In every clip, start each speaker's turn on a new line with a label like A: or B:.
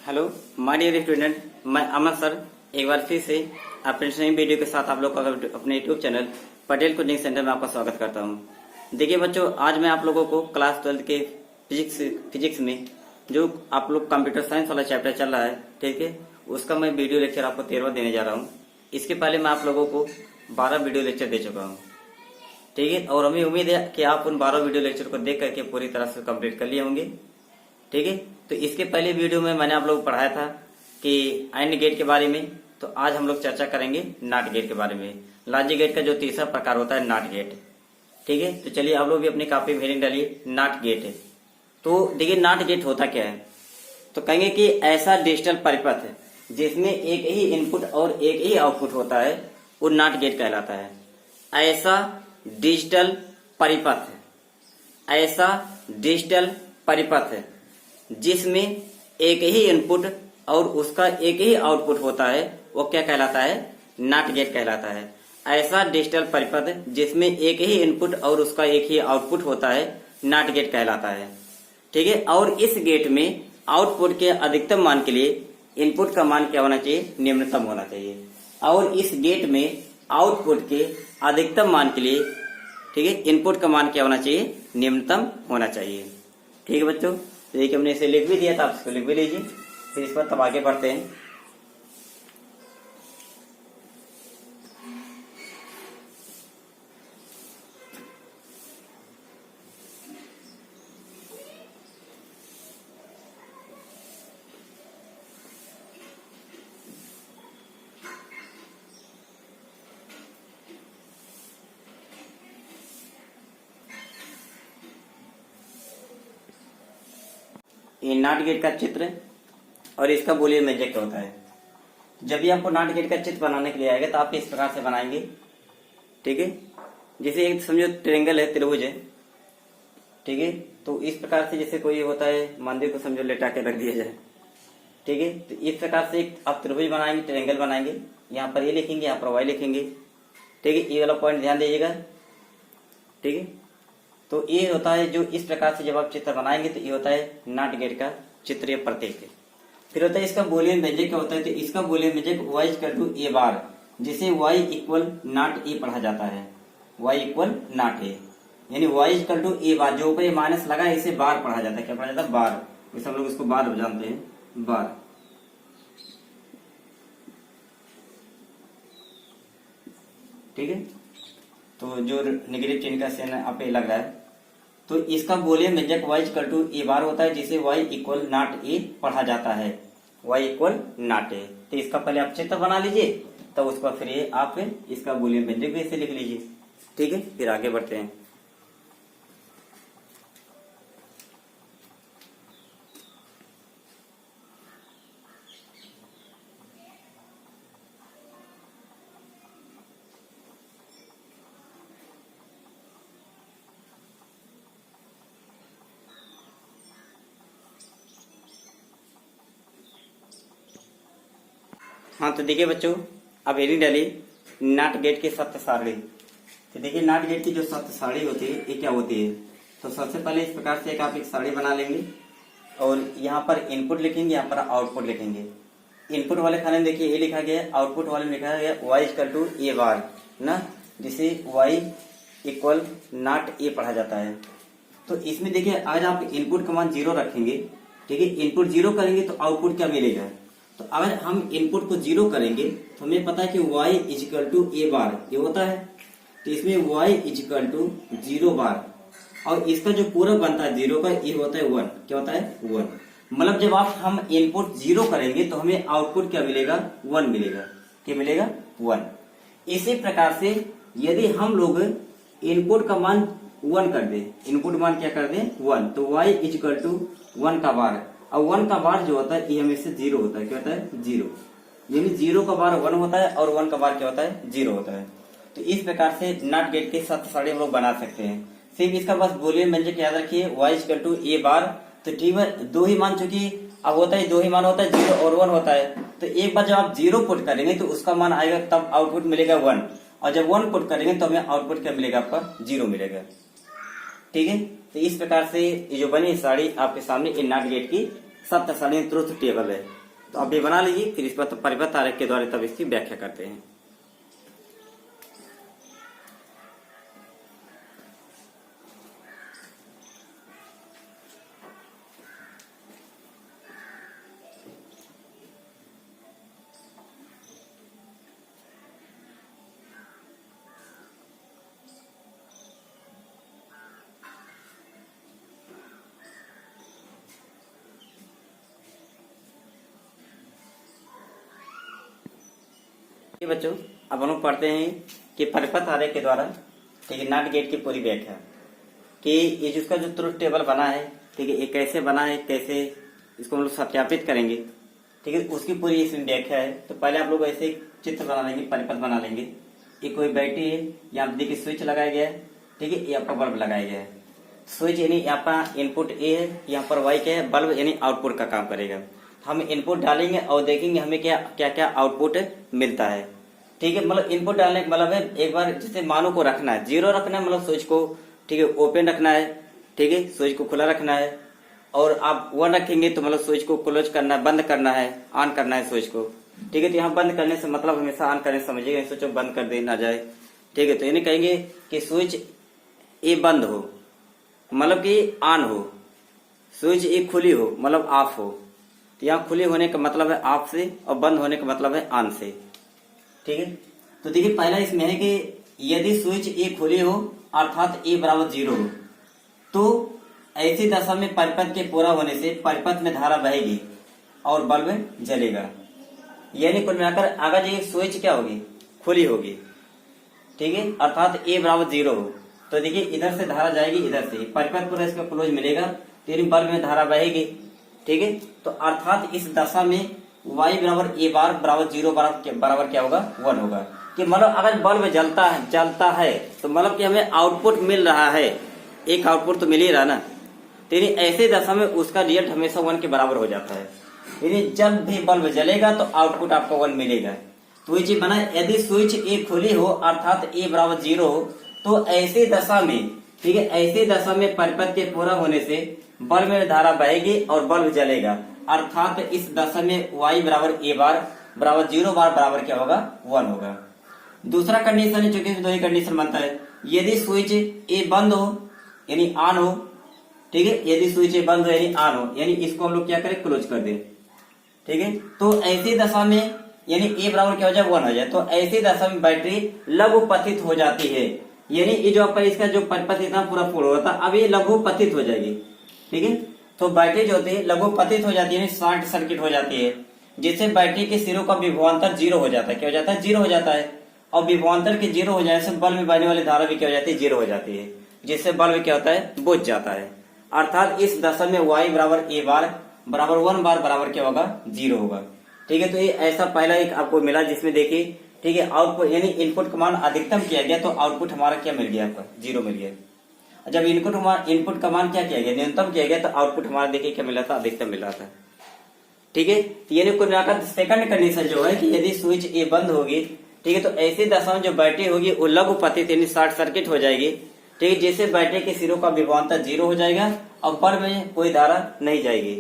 A: Hello my dear student, मैं अमन sir एक बार फिर से अपने नई वीडियो के साथ आप लोग का अपने YouTube channel Patel coaching centre में आपका स्वागत करता हूं। देखिए बच्चों, आज मैं आप लोगों को क्लास 12 के फिजिक्स में जो आप लोग कंप्यूटर साइंस वाला चैप्टर चल रहा है, ठीक है, उसका मैं वीडियो लेक्चर आपको 13वां देने जा रहा हूँ। इसके पहले मैं आप लोगों को 12 वीडियो लेक्चर दे चुका हूँ, ठीक है, और हमें उम्मीद है कि आप उन 12 वीडियो लेक्चर को देख करके पूरी तरह से कंप्लीट कर लिए होंगे, ठीक है। तो इसके पहले वीडियो में मैंने आप लोगों को पढ़ाया था कि एंड गेट के बारे में। तो आज हम लोग चर्चा करेंगे नॉट गेट के बारे में। लॉजिक गेट का जो तीसरा प्रकार होता है नॉट गेट, ठीक है। तो चलिए आप लोग भी अपनी कॉपी में हेडिंग डालिए नॉट गेट। तो देखिए नॉट गेट होता क्या है, तो कहेंगे कि ऐसा डिजिटल परिपथ है जिसमें एक ही इनपुट और एक ही आउटपुट होता है, वो नॉट गेट कहलाता है। ऐसा डिजिटल परिपथ, ऐसा डिजिटल परिपथ जिसमें एक ही इनपुट और उसका एक ही आउटपुट होता है, वो क्या कहलाता है? नॉट गेट कहलाता है। ऐसा डिजिटल परिपथ जिसमें एक ही इनपुट और उसका एक ही आउटपुट होता है, नॉट गेट कहलाता है, ठीक है। और इस गेट में आउटपुट के अधिकतम मान के लिए इनपुट का मान क्या होना चाहिए? निम्नतम होना चाहिए। और इस गेट में आउटपुट के अधिकतम मान के लिए, ठीक है, इनपुट का मान क्या होना चाहिए? निम्नतम होना चाहिए, ठीक है बच्चों। देखिए हमने इसे लिख भी दिया था, आप इसको लिख भी लीजिए, फिर इस पर तब आगे बढ़ते हैं। ये नॉट गेट का चित्र और इसका बूलियन मैजिक होता है। जब भी आपको नॉट गेट का चित्र बनाने के लिए आएगा तो आप इस प्रकार से बनाएंगे, ठीक है। जैसे एक समझो ट्रायंगल है, त्रिभुज है, ठीक है। तो इस प्रकार से जैसे कोई होता है मंदिर को समझो लेटा के रख दिया जाए, ठीक है। तो इस प्रकार से आप त्रिभुज बनाएंगे, ट्रायंगल बनाएंगे। यहाँ पर ये लिखेंगे, यहाँ पर वाई लिखेंगे, ठीक है। ये वाला पॉइंट ध्यान दीजिएगा, ठीक है। तो ये होता है जो इस प्रकार से जब आप चित्र बनाएंगे तो ये होता है नॉट गेट का चित्र या प्रतीक। फिर होता है इसका बूलियन व्यंजक क्या होता है, तो इसका बूलियन व्यंजक y इक्वल टू ए बार, जिसे y इक्वल नॉट ए पढ़ा जाता है। y इक्वल नॉट ए, यानी y इक्वल टू ए बार, जो ऊपर माइनस लगा है इसे बार पढ़ा जाता है। क्या पढ़ा जाता है? बार। जैसे हम लोग इसको बार जानते हैं, बार, ठीक है। तो जो नेगेटिव चिन्ह का साइन आप पे लग रहा है, तो इसका बूलियन व्यंजक y इक्वल टू ए बार होता है, जिसे y इक्वल नॉट ए पढ़ा जाता है। y equal not a. तो इसका पहले आप चित्र बना लीजिए, तो उसका फिर ये आप इसका बूलियन व्यंजक भी ऐसे लिख लीजिए, ठीक है। फिर आगे बढ़ते हैं। हाँ, तो देखिए बच्चों, अब हेडिंग डालिए नॉट गेट की सत्य सारणी। तो देखिए नॉट गेट की जो सत्य सारणी होती है ये क्या होती है, तो सबसे पहले इस प्रकार से एक आप एक सारणी बना लेंगे और यहाँ पर इनपुट लिखेंगे, यहाँ पर आउटपुट लिखेंगे। इनपुट वाले खाने में देखिए ए लिखा गया है, आउटपुट वाले में लिखा गया y इक्वल टू ए बार ना, जिसे y इक्वल नॉट ए पढ़ा जाता है। तो इसमें देखिए अगर आप इनपुट का मान 0 रखेंगे, ठीक है, इनपुट 0 करेंगे तो आउटपुट क्या मिलेगा। तो अगर हम इनपुट को 0 करेंगे तो हमें पता है कि y इजिकल टू ए बार ये होता है। तो इसमें y इजिकल टू 0 बार, और इसका जो पूरा बनता है 0 का, ये होता है 1। क्या होता है? 1। मतलब जब आप हम इनपुट 0 करेंगे तो हमें आउटपुट क्या मिलेगा? 1 मिलेगा। क्या मिलेगा? 1। इसी प्रकार से यदि हम लोग इनपुट का मान 1 कर दे, इनपुट मान क्या कर दे? 1, तो y इजिकल टू 1 का बार, और 1 का बार जो होता है ये हमेशा 0 होता है। क्या होता है? 0। यानी 0 का बार 1 होता है और 1 का बार क्या होता है? 0 होता है। तो इस प्रकार से नॉट गेट के सत्य सारणी हम लोग बना सकते हैं। सिर्फ इसका बस बूलियन व्यंजक याद रखिए, y इक्वल टू ए बार। तो ठीक है, दो ही मान, चूंकि अब होता है दो ही मान होता है, 0 और 1 होता है। तो एक बार जब आप 0 पुट करेंगे तो उसका मान आएगा, तब आउटपुट मिलेगा 1, और जब 1 पुट करेंगे तो हमें आउटपुट क्या मिलेगा? आपका 0 मिलेगा, ठीक है। तो इस प्रकार से ये जो बनी साड़ी आपके सामने इन नॉट गेट की सत्य सारणी ट्रुथ टेबल है। तो आप ये बना लीजिए, फिर इस पर परिपथ आरेख के द्वारा तब इसकी व्याख्या करते हैं। बच्चों अब हम लोग पढ़ते हैं कि परिपथ आरेख के द्वारा ठीक है नॉट गेट की पूरी व्याख्या, कि ये जिसका जो ट्रुथ टेबल बना है ठीक है, ये कैसे बना है, कैसे इसको हम लोग सत्यापित करेंगे ठीक है, उसकी पूरी इसमें व्याख्या है। तो पहले आप लोग ऐसे चित्र बना लेंगे, परिपथ बना लेंगे। ये कोई बैटरी है, यहाँ पे देखिए स्विच लगाया गया है ठीक है, ये आपका बल्ब लगाया गया है। स्विच यानी यहाँ पर इनपुट ए है, यहाँ पर वाई क्या है, बल्ब यानी आउटपुट का काम करेगा। हम इनपुट डालेंगे और देखेंगे हमें क्या क्या क्या आउटपुट मिलता है ठीक है। मतलब इनपुट डालने का मतलब है एक बार जैसे मानो को रखना है, जीरो रखना है, मतलब स्विच को ठीक है ओपन रखना है ठीक है, स्विच को खुला रखना है। और आप 1 रखेंगे तो मतलब स्विच को क्लोज करना है, बंद करना है, ऑन करना है स्विच को ठीक है। तो यहाँ बंद करने से मतलब हमेशा ऑन करने से समझिएगा, स्विच को बंद कर देना जाए ठीक है। तो यानी कहेंगे कि स्विच ए बंद हो मतलब कि ऑन हो, स्विच ए खुली हो मतलब ऑफ हो। तो यहाँ खुली होने का मतलब है ऑफ से और बंद होने का मतलब है ऑन से ठीक है। तो देखिए पहला इसमें है कि यदि स्विच ए खुली हो अर्थात ए बराबर 0 हो तो ऐसी दशा में परिपथ के पूरा होने से परिपथ में धारा बहेगी और बल्ब जलेगा। यानी कुल मिलाकर अगर ये स्विच क्या होगी, खुली होगी ठीक है, अर्थात ए बराबर 0 हो तो देखिए इधर से धारा जाएगी, इधर से परिपथ पूरा इसका क्लोज मिलेगा, तो बल्ब में धारा बहेगी ठीक है। तो अर्थात इस दशा में y बराबर ए बार बराबर 0 बराबर क्या होगा, 1 होगा। कि मतलब अगर बल्ब जलता है तो मतलब कि हमें आउटपुट मिल रहा है, एक आउटपुट तो मिल ही रहा ना। तो ऐसे दशा में उसका रिजल्ट हमेशा 1 के बराबर हो जाता है। यानी जब भी बल्ब जलेगा तो आउटपुट आपका 1 मिलेगा। तो ये चीज बना, यदि स्विच ए खुली हो अर्थात ए बराबर 0 हो तो ऐसी दशा में ठीक है, ऐसी दशा में परिपथ के पूरा होने से बल्ब में धारा बहेगी और बल्ब जलेगा। अर्थात इस दशा में y बराबर ए बार बराबर 0 बार बराबर क्या होगा, 1 होगा। दूसरा कंडीशन है, चूंकि दो ही कंडीशन बनता है, यदि स्विच ए बंद हो यानी ऑन हो ठीक है, यदि स्विच ए बंद हो यानी ऑन हो, यानी इसको हम लोग क्या करें, क्लोज कर दें ठीक है। तो ऐसी दशा में यानी ए बराबर क्या हो जाए, 1 हो जाए, तो ऐसी दशा में बैटरी लघु पतित हो जाती है। यानी ये जो आपका इसका जो परिपथ इतना पूरा फुल होता है, अब ये लघु पतित हो जाएगी ठीक है। तो बैटरी जो होती है लघु पतित हो जाती है, शॉर्ट सर्किट हो जाती है, जिससे बैटरी के सिरों का विभवांतर 0 हो जाता है। क्या हो जाता है, 0 हो जाता है। और विभवांतर के 0 हो जाने से बल्ब में बहने वाली धारा भी क्या हो जाती है, 0 हो जाती है, जिससे बल्ब क्या होता है, बुझ जाता है। अर्थात इस दशा में y बराबर ए बार बराबर 1 बार बराबर क्या होगा, 0 होगा ठीक है। तो ये ऐसा पहला एक आपको मिला जिसमें देखिए ठीक है, आउटपुट यानी इनपुट का मान अधिकतम किया गया तो आउटपुट हमारा क्या मिल गया, आपका 0 मिल गया। जब इनपुट का मान क्या किया गया, न्यूनतम किया गया, तो आउटपुट हमारा देखिए क्या मिला था, अधिकतम मिला था ठीक है। तो यानी कुल मिलाकर सेकंड कंडीशन जो है कि यदि स्विच ए बंद होगी ठीक है, तो ऐसी दशा में जो बैटरी होगी वो लघु पतित यानी शॉर्ट सर्किट हो जाएगी ठीक है, जिससे बैटरी के सिरों का विभवांतर 0 हो जाएगा और बल्ब में कोई धारा नहीं जाएगी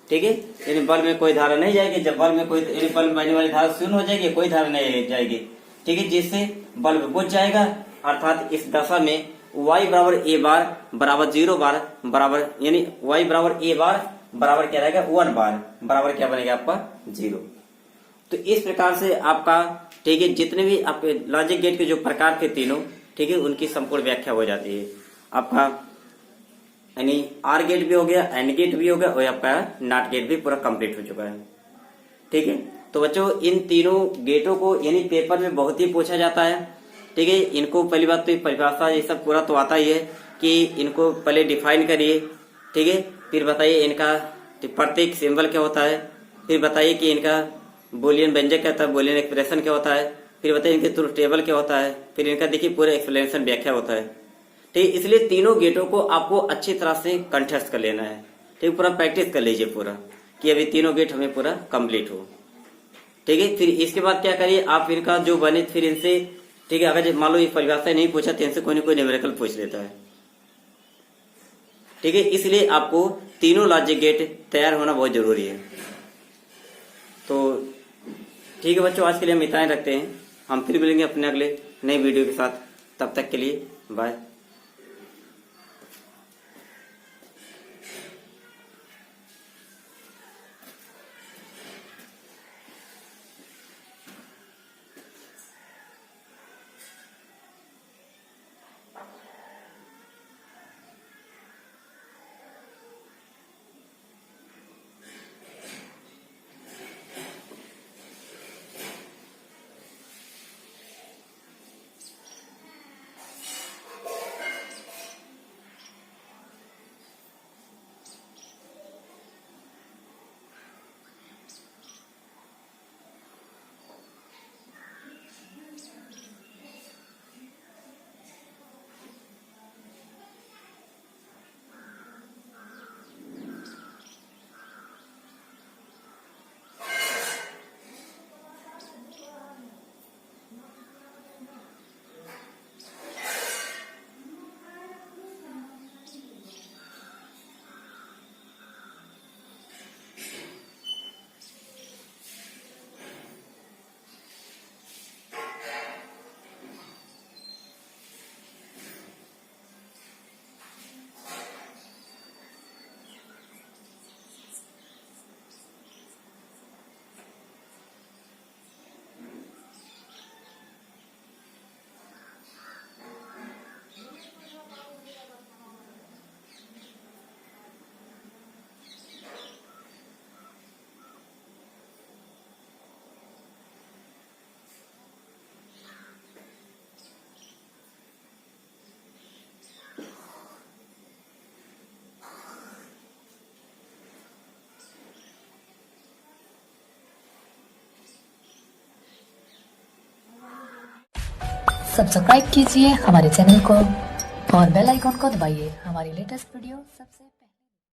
A: ठीक है। यानी बल्ब में कोई धारा नहीं जाएगी, जब बल्ब में कोई बल्ब में बहने वाली धारा शून्य हो जाएगी, कोई धारा नहीं जाएगी ठीक है, जिससे बल्ब बुझ जाएगा। अर्थात इस दशा में y बराबर ए बार बराबर 0 बार बराबर यानी y बराबर ए बार बराबर क्या रहेगा, 1 बार बराबर क्या बनेगा आपका, 0। तो इस प्रकार से आपका ठीक है जितने भी आपके लॉजिक गेट के जो प्रकार थे तीनों ठीक है, उनकी संपूर्ण व्याख्या हो जाती है। आपका यानी आर गेट भी हो गया, एंड गेट भी हो गया और आपका नॉट गेट भी पूरा कंप्लीट हो चुका है ठीक है। तो बच्चों इन तीनों गेटों को यानी पेपर में बहुत ही पूछा जाता है ठीक है। इनको पहली बात तो परिभाषा ये सब पूरा तो आता ही है कि इनको पहले डिफाइन करिए ठीक है, फिर बताइए इनका प्रत्येक सिंबल क्या होता है, फिर बताइए कि इनका बुलियन व्यंजक क्या होता है, बुलियन एक्सप्रेशन क्या होता है, फिर बताइए इनके ट्रुथ टेबल क्या होता है, फिर इनका देखिए पूरा एक्सप्लेनेशन व्याख्या होता है ठीक। इसलिए तीनों गेटों को आपको अच्छी तरह से कंठस्थ कर लेना है ठीक, पूरा प्रैक्टिस कर लीजिए पूरा कि अभी तीनों गेट हमें पूरा कंप्लीट हो ठीक है। फिर इसके बाद क्या करिए आप, इनका जो बने फिर इनसे ठीक है, अगर मान लो ये परिभाषा नहीं पूछा तो इनसे कोई ना कोई न्यूमेरिकल पूछ लेता है ठीक है। इसलिए आपको तीनों लॉजिक गेट तैयार होना बहुत जरूरी है। तो ठीक है बच्चों, आज के लिए हम इतना ही रखते हैं। हम फिर मिलेंगे अपने अगले नई वीडियो के साथ। तब तक के लिए बाय।
B: सब्सक्राइब कीजिए हमारे चैनल को और बेल आइकॉन को दबाइए हमारी लेटेस्ट वीडियो सबसे